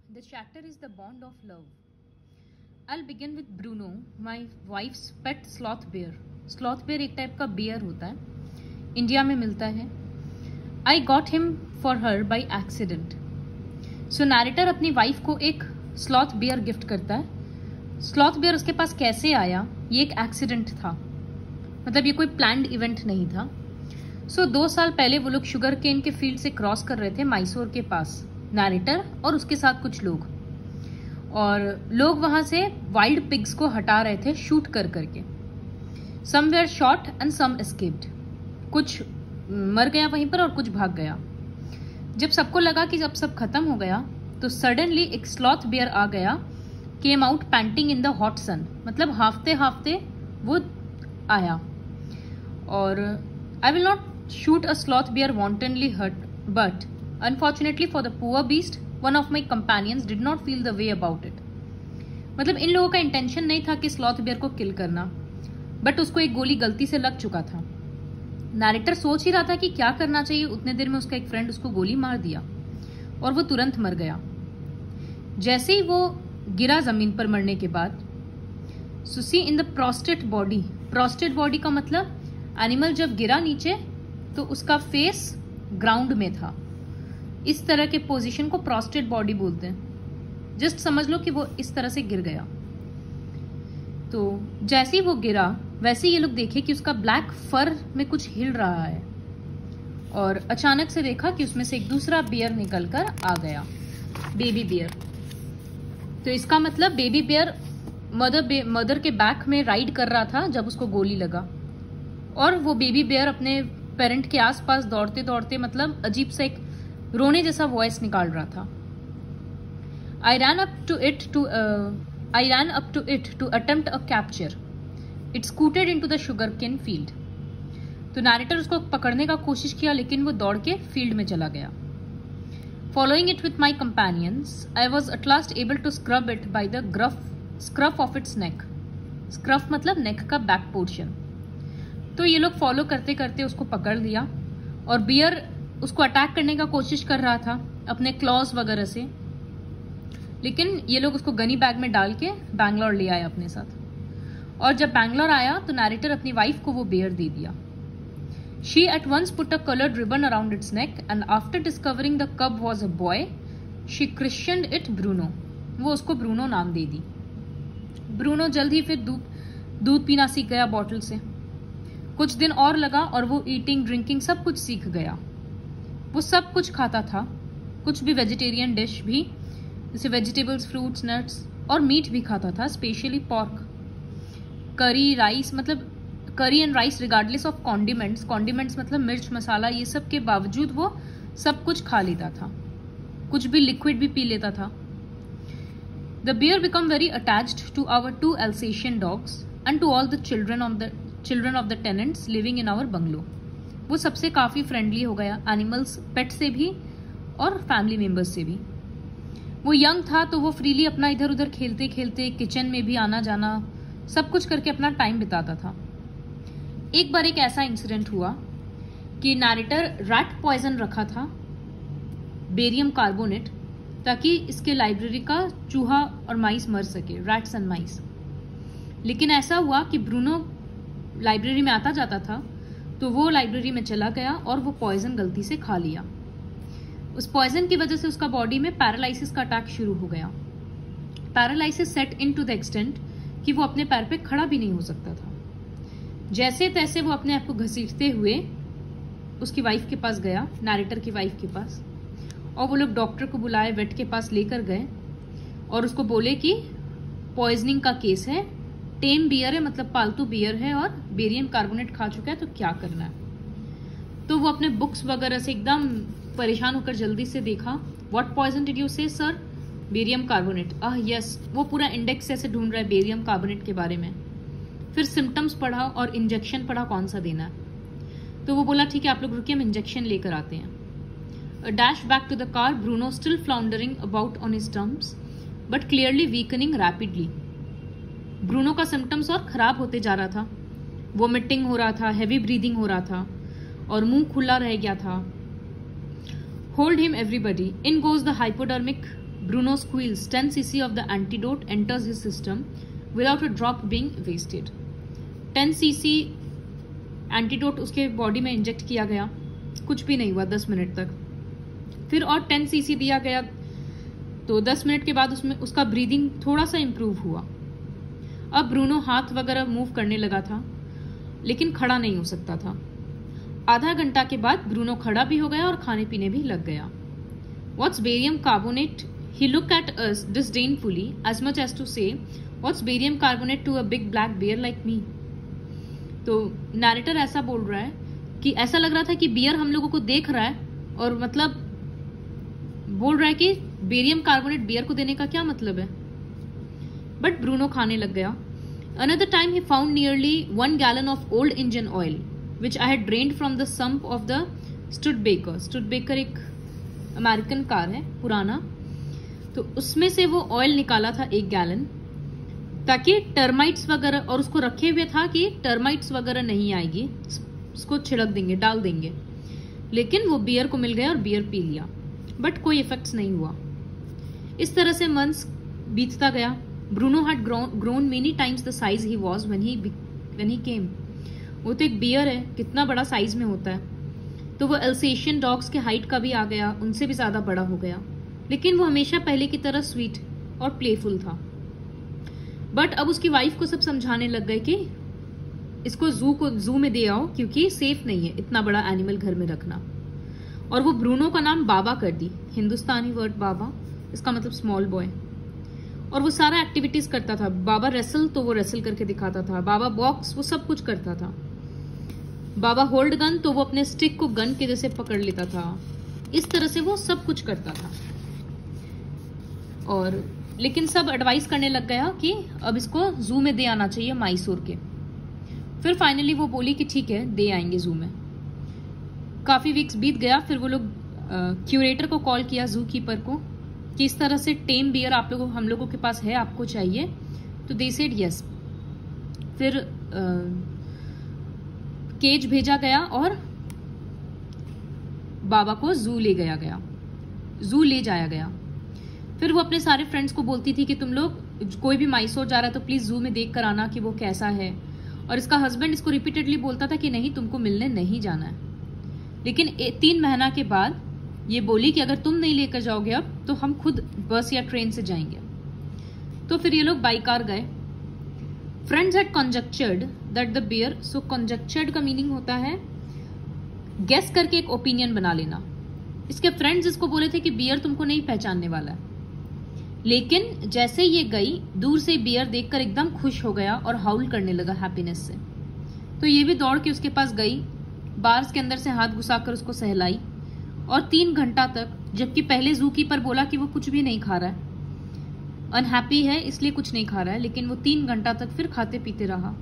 The chapter is the bond of love. I'll begin with Bruno, my wife's pet sloth bear. Sloth bear एक type का bear होता है, India में मिलता है. I got him for her by accident. So narrator अपनी wife को एक sloth bear गिफ्ट करता है. Sloth bear उसके पास कैसे आया, ये एक एक्सीडेंट था, मतलब ये कोई प्लान्ड इवेंट नहीं था. सो 2 साल पहले वो लोग शुगर केन के फील्ड से क्रॉस कर रहे थे मैसूर के पास, नैरेटर और उसके साथ कुछ लोग, और लोग वहां से वाइल्ड पिग्स को हटा रहे थे शूट कर करके. Some were shot and some escaped. कुछ मर गया वहीं पर और कुछ भाग गया. जब सबको लगा कि जब सब खत्म हो गया तो सडनली एक स्लॉथ बियर आ गया, came out panting in the hot sun, मतलब हाफते हाफते वो आया. और I will not shoot a sloth bear wantonly hurt, but unfortunately for the poor beast, one of my companions did not feel the way about it. मतलब इन लोगों का intention नहीं था कि स्लॉथ बियर को किल करना, बट उसको एक गोली गलती से लग चुका था. नैरेटर सोच ही रहा था कि क्या करना चाहिए, उतने देर में उसका एक फ्रेंड उसको गोली मार दिया और वो तुरंत मर गया. जैसे ही वो गिरा जमीन पर मरने के बाद, so see in the prostrate body. Prostrate body का मतलब एनिमल जब गिरा नीचे तो उसका फेस ग्राउंड में था. इस तरह के पोजीशन को प्रोस्टेट बॉडी बोलते हैं. जस्ट समझ लो कि वो इस तरह से गिर गया. तो जैसे ही वो गिरा वैसे ये लोग देखे कि उसका ब्लैक फर में कुछ हिल रहा है, और अचानक से देखा कि उसमें से एक दूसरा बियर निकलकर आ गया, बेबी बियर. तो इसका मतलब बेबी बियर मदर के बैक में राइड कर रहा था जब उसको गोली लगा, और वो बेबी बियर अपने पेरेंट के आसपास दौड़ते दौड़ते, मतलब अजीब सा एक रोने जैसा वॉइस निकाल रहा था. I ran up to it to attempt a capture. It scooted into the sugar cane field. तो नैरेटर उसको पकड़ने का कोशिश किया, लेकिन वो दौड़ के फील्ड में चला गया. Following it with my companions, I was at last able to scrub it by the scruff of its neck. Scruff मतलब नेक का बैक पोर्शन. तो ये लोग फॉलो करते करते उसको पकड़ लिया, और बियर उसको अटैक करने का कोशिश कर रहा था अपने क्लॉज वगैरह से, लेकिन ये लोग उसको गनी बैग में डाल के बैंगलोर ले आए अपने साथ. और जब बैंगलोर आया तो नैरेटर अपनी वाइफ को वो बियर दे दिया. She at once put a coloured ribbon around its neck, and after discovering the cub was a boy, she christened it Bruno. वो उसको ब्रूनो नाम दे दी. ब्रूनो जल्द ही फिर दूध पीना सीख गया बॉटल से. कुछ दिन और लगा और वो ईटिंग ड्रिंकिंग सब कुछ सीख गया. वो सब कुछ खाता था, कुछ भी वेजिटेरियन डिश भी, जैसे वेजिटेबल्स, फ्रूट्स, नट्स, और मीट भी खाता था, स्पेशली पॉर्क. करी, राइस, मतलब करी and rice regardless of condiments. Condiments मतलब मिर्च, मसाला, ये सब के बावजूद वो सब कुछ खा लेता था. कुछ भी लिक्विड भी पी लेता था. The bear become very attached to our 2 Alsatian dogs and to all the children of the tenants living in our bungalow. वो सबसे काफी फ्रेंडली हो गया, एनिमल्स, पेट से भी और फैमिली मेंबर्स से भी. वो यंग था तो वो फ्रीली अपना इधर उधर खेलते खेलते किचन में भी आना जाना सब कुछ करके अपना टाइम बिताता था. एक बार एक ऐसा इंसिडेंट हुआ कि नैरेटर रैट पॉइजन रखा था, बेरियम कार्बोनेट, ताकि इसके लाइब्रेरी का चूहा और माइस मर सके, रैट्स एंड माइस. लेकिन ऐसा हुआ कि ब्रूनो लाइब्रेरी में आता जाता था, तो वो लाइब्रेरी में चला गया और वो पॉइजन गलती से खा लिया. उस पॉइजन की वजह से उसका बॉडी में पैरालिसिस का अटैक शुरू हो गया. Paralysis set in to the extent कि वो अपने पैर पे खड़ा भी नहीं हो सकता था. जैसे तैसे वो अपने आप को घसीटते हुए उसकी वाइफ के पास गया, नैरेटर की वाइफ के पास, और वो लोग डॉक्टर को बुलाए, वेट के पास लेकर गए और उसको बोले कि पॉइजनिंग का केस है, टेम बियर है, मतलब पालतू बियर है, और बेरियम कार्बोनेट खा चुका है, तो क्या करना है. तो वो अपने बुक्स वगैरह से एकदम परेशान होकर जल्दी से देखा. व्हाट पॉइजन डिड यू से सर? Barium carbonate. यस. वो पूरा इंडेक्स ऐसे ढूंढ रहा है बेरियम कार्बोनेट के बारे में. फिर सिम्टम्स पढ़ा और इंजेक्शन पढ़ा कौन सा देना है. तो वो बोला ठीक है आप लोग रुकिए, हम इंजेक्शन लेकर आते हैं. A dash back to the car, Bruno still floundering about on his stumps, but clearly weakening rapidly. Bruno का सिम्टम्स और खराब होते जा रहा था. वोमिटिंग हो रहा था, हैवी ब्रीदिंग हो रहा था, और मुंह खुला रह गया था. Hold him everybody. In goes the hypodermic Bruno squeals. 10 cc of the antidote enters his system without a drop being wasted. 10 cc antidote उसके बॉडी में इंजेक्ट किया गया, कुछ भी नहीं हुआ 10 मिनट तक। फिर और 10 cc दिया गया, तो 10 मिनट के बाद उसमें उसका ब्रीदिंग थोड़ा सा इम्प्रूव हुआ। अब ब्रूनो हाथ वगैरह मूव करने लगा था, लेकिन खड़ा नहीं हो सकता था। आधा घंटा के बाद ब्रूनो खड़ा भी हो गया और खाने पीने भी लग गया। What's barium carbonate? He looked at us disdainfully, as much as to say, "What's barium carbonate to a big black bear like me?" तो नैरेटर ऐसा बोल रहा है कि ऐसा लग रहा था कि बियर हम लोगों को देख रहा है और मतलब बोल रहा है कि बेरियम कार्बोनेट बियर को देने का क्या मतलब है। बट ब्रूनो खाने लग गया। Another time he found nearly 1 gallon of old engine oil, which I had drained from the sump of the Studebaker. Studebaker एक अमेरिकन कार है पुराना, तो उसमें से वो ऑयल निकाला था 1 गैलन, ताकि टर्माइट्स वगैरह, और उसको रखे हुए था कि टर्माइट्स वगैरह नहीं आएगी, उसको छिड़क देंगे, डाल देंगे। लेकिन वो बियर को मिल गया और बियर पी लिया, बट कोई इफेक्ट्स नहीं हुआ। इस तरह से मंथ्स बीतता गया। Bruno had grown many times the size he was when he came. वो तो एक बियर है, कितना बड़ा साइज में होता है। तो वो एल्सेशियन डॉग्स के हाइट का भी आ गया, उनसे भी ज्यादा बड़ा हो गया। लेकिन वो हमेशा पहले की तरह स्वीट और प्लेफुल था। बट अब उसकी वाइफ को सब समझाने लग गए कि इसको जू में दे आओ, क्योंकि सेफ नहीं है इतना बड़ा एनिमल घर में रखना। और वो ब्रूनो का नाम बाबा कर दी, हिंदुस्तानी वर्ड बाबा, इसका मतलब स्मॉल बॉय। और वो सारा एक्टिविटीज करता था। बाबा रेसल तो वो रेसल करके दिखाता था, बाबा बॉक्स वो सब कुछ करता था। बाबा होल्ड गन तो वो अपने स्टिक को गन के जैसे पकड़ लेता था। इस तरह से वो सब कुछ करता था। और लेकिन सब एडवाइस करने लग गया कि अब इसको जू में दे आना चाहिए, मैसूर के। फिर फाइनली वो बोली कि ठीक है, दे आएंगे जू में। काफी वीक्स बीत गया। फिर वो लोग क्यूरेटर को कॉल किया, जू कीपर को, कि इस तरह से टेम बियर हम लोगों के पास है, आपको चाहिए? तो दे सेड यस। फिर केज भेजा गया और बाबा को जू ले जाया गया। फिर वो अपने सारे फ्रेंड्स को बोलती थी कि तुम लोग कोई भी मैसूर जा रहा है तो प्लीज जू में देख कर आना कि वो कैसा है। और इसका हस्बैंड इसको रिपीटेडली बोलता था कि नहीं, तुमको मिलने नहीं जाना है। लेकिन 3 महीना के बाद ये बोली कि अगर तुम नहीं लेकर जाओगे अब तो हम खुद बस या ट्रेन से जाएंगे। तो फिर ये लोग बाई कार गए। Friends had conjectured that the bear, so conjectured का मीनिंग होता है गेस करके एक ओपिनियन बना लेना। इसके फ्रेंड्स इसको बोले थे कि बियर तुमको नहीं पहचानने वाला है। लेकिन जैसे ये गई, दूर से बियर देखकर एकदम खुश हो गया और हाउल करने लगा हैप्पीनेस से। तो ये भी दौड़ के उसके पास गई, बार्स के अंदर से हाथ घुसाकर उसको सहलाई। और 3 घंटा तक, जबकि पहले जू कीपर बोला कि वो कुछ भी नहीं खा रहा है, अनहैप्पी है इसलिए कुछ नहीं खा रहा है, लेकिन वो 3 घंटा तक फिर खाते पीते रहा।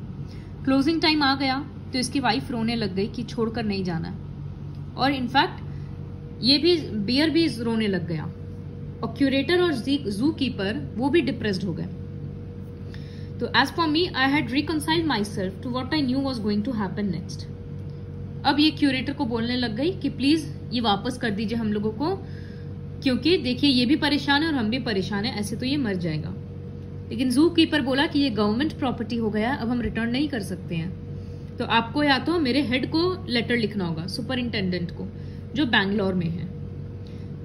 क्लोजिंग टाइम आ गया तो इसकी वाइफ रोने लग गई कि छोड़कर नहीं जाना है। और इनफैक्ट ये भी बियर भी रोने लग गया। और क्यूरेटर और जू कीपर वो भी डिप्रेस्ड हो गए। तो as for me, I had reconciled myself to what I knew was going to happen next. अब ये क्यूरेटर को बोलने लग गई कि प्लीज ये वापस कर दीजिए हम लोगों को, क्योंकि देखिए ये भी परेशान है और हम भी परेशान है, ऐसे तो ये मर जाएगा। लेकिन जू कीपर बोला कि ये गवर्नमेंट प्रॉपर्टी हो गया, अब हम रिटर्न नहीं कर सकते हैं। तो आपको या तो मेरे हेड को लेटर लिखना होगा, सुपरिंटेंडेंट को, जो बैंगलोर में है।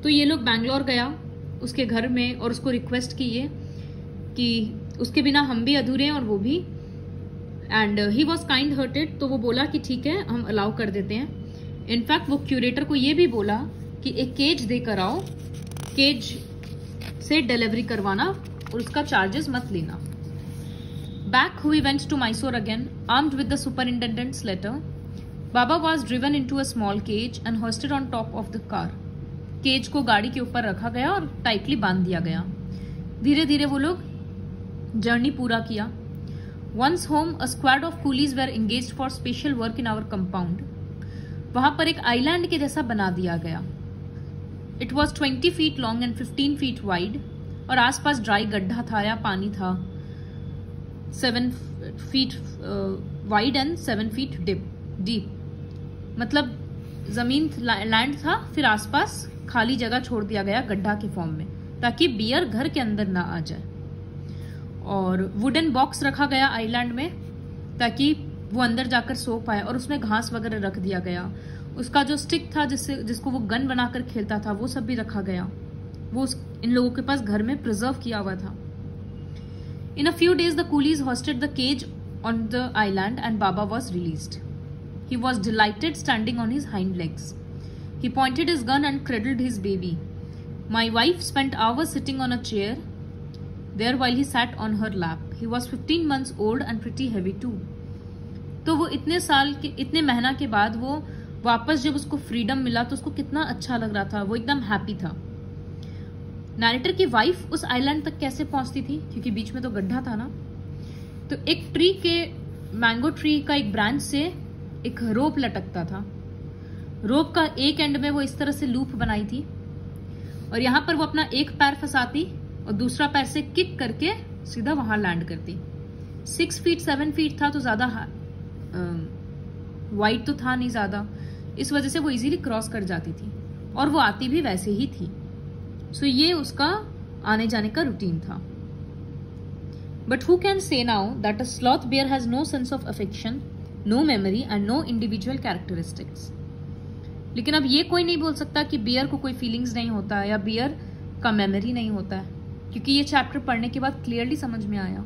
तो ये लोग बैंगलोर गया उसके घर में और उसको रिक्वेस्ट की ये कि उसके बिना हम भी अधूरे हैं और वो भी। And he was kind hearted, तो वो बोला कि ठीक है, हम अलाउ कर देते हैं। इनफैक्ट वो क्यूरेटर को ये भी बोला कि एक केज देकर आओ, केज से डिलीवरी करवाना और उसका चार्जेस मत लेना। Back we went to Mysore again, armed with the superintendent's letter. Baba was driven into a small cage and hoisted on top of the car. Cage को गाड़ी के ऊपर रखा गया और टाइटली बांध दिया गया। धीरे धीरे वो लोग जर्नी पूरा किया। Once home, a squad of coolies were engaged for special work in our compound. वहां पर एक आइलैंड के जैसा बना दिया गया। It was 20 feet long and 15 feet wide, और आसपास ड्राई गड्ढा था या पानी था। 7 feet wide and 7 feet deep. मतलब जमीन लैंड था, फिर आसपास खाली जगह छोड़ दिया गया गड्ढा के फॉर्म में, ताकि बियर घर के अंदर ना आ जाए। और वुडन बॉक्स रखा गया आइलैंड में ताकि वो अंदर जाकर सो पाए, और उसमें घास वगैरह रख दिया गया। उसका जो स्टिक था जिसको वो गन बनाकर खेलता था वो सब भी रखा गया। वो इन लोगों के पास घर में प्रिजर्व किया हुआ था। In a few days, the coolies hoisted the cage on the island and Baba was released. He was delighted, standing on his hind legs. He pointed his gun and cradled his baby. My wife spent hours sitting on a chair there while he sat on her lap. He was 15 months old and pretty heavy too. तो वो इतने महीना के बाद वो वापस जब उसको फ्रीडम मिला तो उसको कितना अच्छा लग रहा था, वो एकदम हैप्पी था। नैरेटर की वाइफ उस आइलैंड तक कैसे पहुंचती थी, क्योंकि बीच में तो गड्ढा था ना। तो एक ट्री के मैंगो ट्री का एक ब्रांच से एक रोप लटकता था। रोप का एक एंड में वो इस तरह से लूप बनाई थी, और यहां पर वो अपना एक पैर फंसाती और दूसरा पैर से किक करके सीधा वहां लैंड करती। 6 फीट 7 फीट था, तो ज्यादा वाइड तो था नहीं ज्यादा, इस वजह से वो इजीली क्रॉस कर जाती थी, और वो आती भी वैसे ही थी। सो ये उसका आने जाने का रूटीन था। But who can say now that a sloth bear has no sense of affection, no memory and no individual characteristics. लेकिन अब ये कोई नहीं बोल सकता कि बियर को कोई फीलिंग्स नहीं होता है या बियर का मेमोरी नहीं होता है, क्योंकि ये चैप्टर पढ़ने के बाद क्लियरली समझ में आया।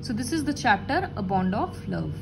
So this is the chapter a bond of love.